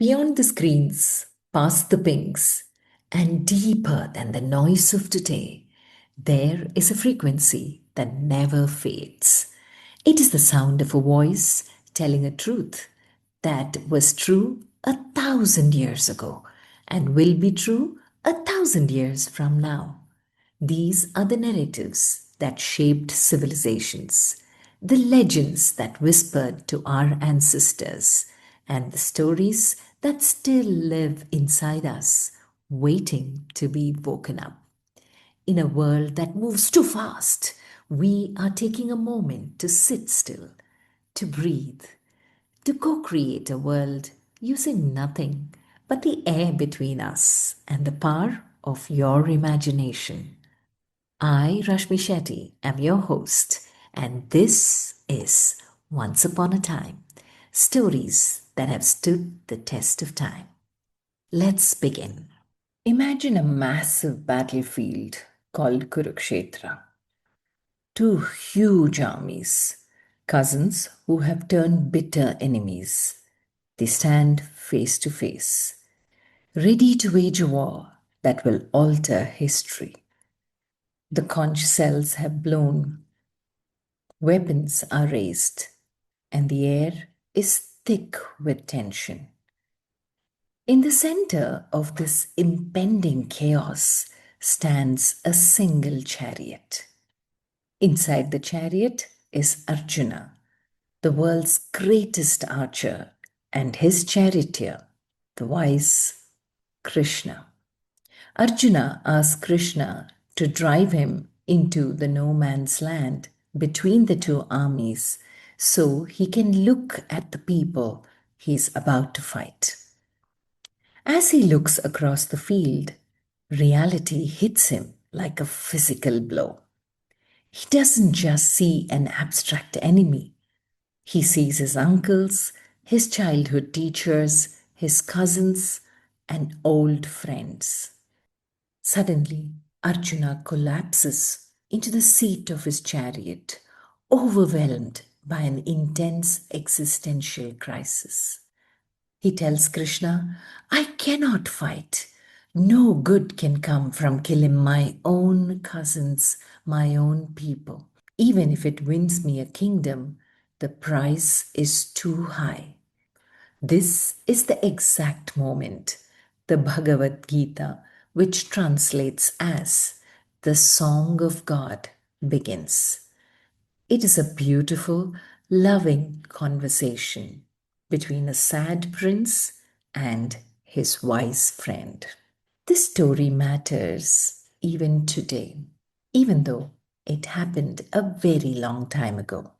Beyond the screens, past the pings, and deeper than the noise of today, there is a frequency that never fades. It is the sound of a voice telling a truth that was true 1,000 years ago and will be true 1,000 years from now. These are the narratives that shaped civilizations, the legends that whispered to our ancestors, and the stories that still live inside us, waiting to be woken up. In a world that moves too fast, we are taking a moment to sit still, to breathe, to co create a world using nothing but the air between us and the power of your imagination. I, Rashmi Shetty, am your host, and this is Once Upon a Time Stories that have stood the test of time. Let's begin. Imagine a massive battlefield called Kurukshetra. Two huge armies, cousins who have turned bitter enemies. They stand face to face, ready to wage a war that will alter history. The conch cells have blown, weapons are raised, and the air is thick with tension. In the center of this impending chaos stands a single chariot. Inside the chariot is Arjuna, the world's greatest archer, and his charioteer, the wise Krishna. Arjuna asks Krishna to drive him into the no man's land between the two armies so he can look at the people he's about to fight. As he looks across the field, reality hits him like a physical blow. He doesn't just see an abstract enemy. He sees his uncles, his childhood teachers, his cousins, and old friends. Suddenly, Arjuna collapses into the seat of his chariot, overwhelmed by an intense existential crisis. He tells Krishna, I cannot fight. No good can come from killing my own cousins, my own people. Even if it wins me a kingdom, the price is too high. This is the exact moment the Bhagavad Gita, which translates as the Song of God, begins. It is a beautiful, loving conversation between a sad prince and his wise friend. This story matters even today, even though it happened a very long time ago.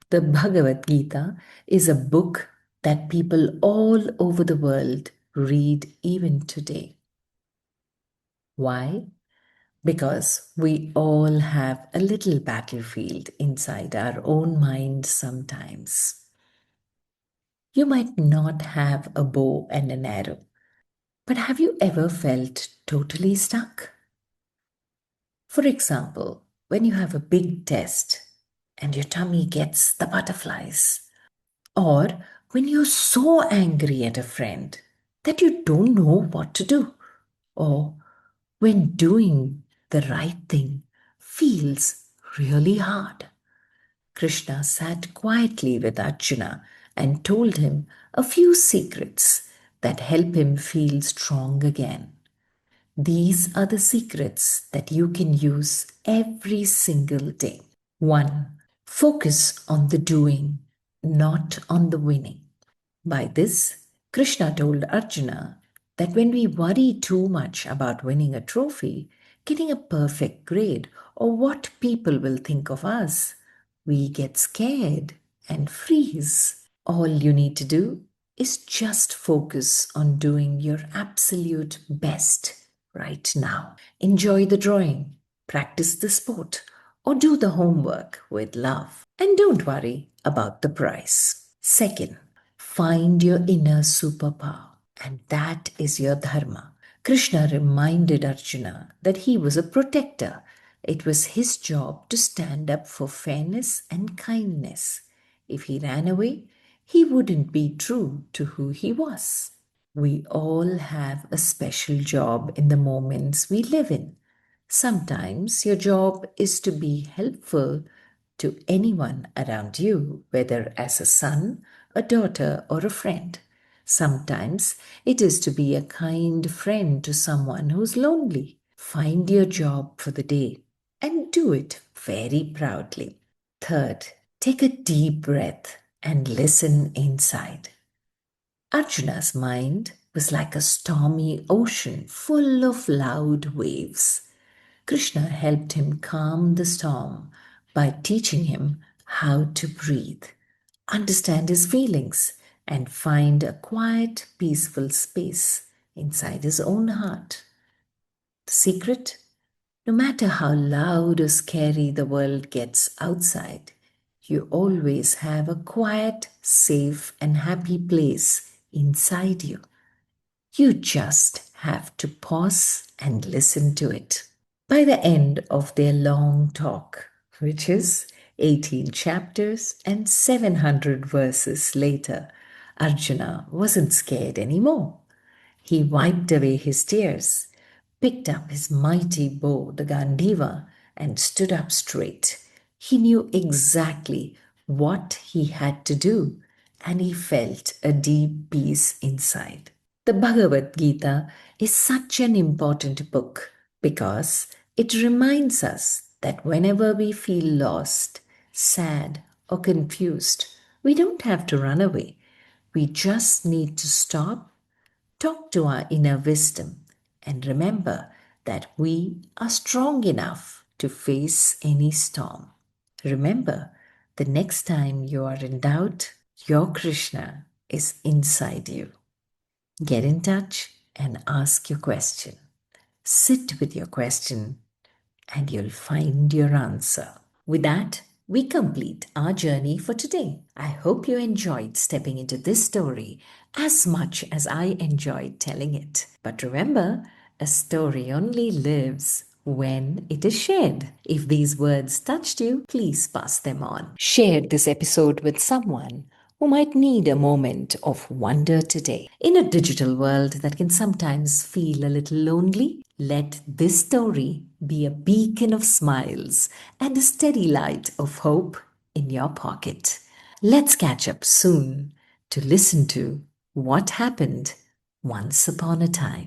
The Bhagavad Gita is a book that people all over the world read even today. Why? Because we all have a little battlefield inside our own mind sometimes. You might not have a bow and an arrow, but have you ever felt totally stuck? For example, when you have a big test and your tummy gets the butterflies, or when you're so angry at a friend that you don't know what to do, or when doing the right thing feels really hard. Krishna sat quietly with Arjuna and told him a few secrets that help him feel strong again. These are the secrets that you can use every single day. 1. Focus on the doing, not on the winning. By this, Krishna told Arjuna that when we worry too much about winning a trophy, getting a perfect grade, or what people will think of us, we get scared and freeze. All you need to do is just focus on doing your absolute best right now. Enjoy the drawing, practice the sport, or do the homework with love. And don't worry about the prize. Second, find your inner superpower, and that is your dharma. Krishna reminded Arjuna that he was a protector. It was his job to stand up for fairness and kindness. If he ran away, he wouldn't be true to who he was. We all have a special job in the moments we live in. Sometimes your job is to be helpful to anyone around you, whether as a son, a daughter, or a friend. Sometimes it is to be a kind friend to someone who's lonely. Find your job for the day and do it very proudly. Third, take a deep breath and listen inside. Arjuna's mind was like a stormy ocean full of loud waves. Krishna helped him calm the storm by teaching him how to breathe, understand his feelings, and find a quiet, peaceful space inside his own heart. The secret? No matter how loud or scary the world gets outside, you always have a quiet, safe, and happy place inside you. You just have to pause and listen to it. By the end of their long talk, which is 18 chapters and 700 verses later, Arjuna wasn't scared anymore. He wiped away his tears, picked up his mighty bow, the Gandiva, and stood up straight. He knew exactly what he had to do, and he felt a deep peace inside. The Bhagavad Gita is such an important book because it reminds us that whenever we feel lost, sad, or confused, we don't have to run away. We just need to stop, talk to our inner wisdom, and remember that we are strong enough to face any storm. Remember, the next time you are in doubt, your Krishna is inside you. Get in touch and ask your question. Sit with your question and you'll find your answer. With that, we complete our journey for today. I hope you enjoyed stepping into this story as much as I enjoyed telling it. But remember, a story only lives when it is shared. If these words touched you, please pass them on. Share this episode with someone who might need a moment of wonder today. In a digital world that can sometimes feel a little lonely, let this story be a beacon of smiles and a steady light of hope in your pocket. Let's catch up soon to listen to what happened once upon a time.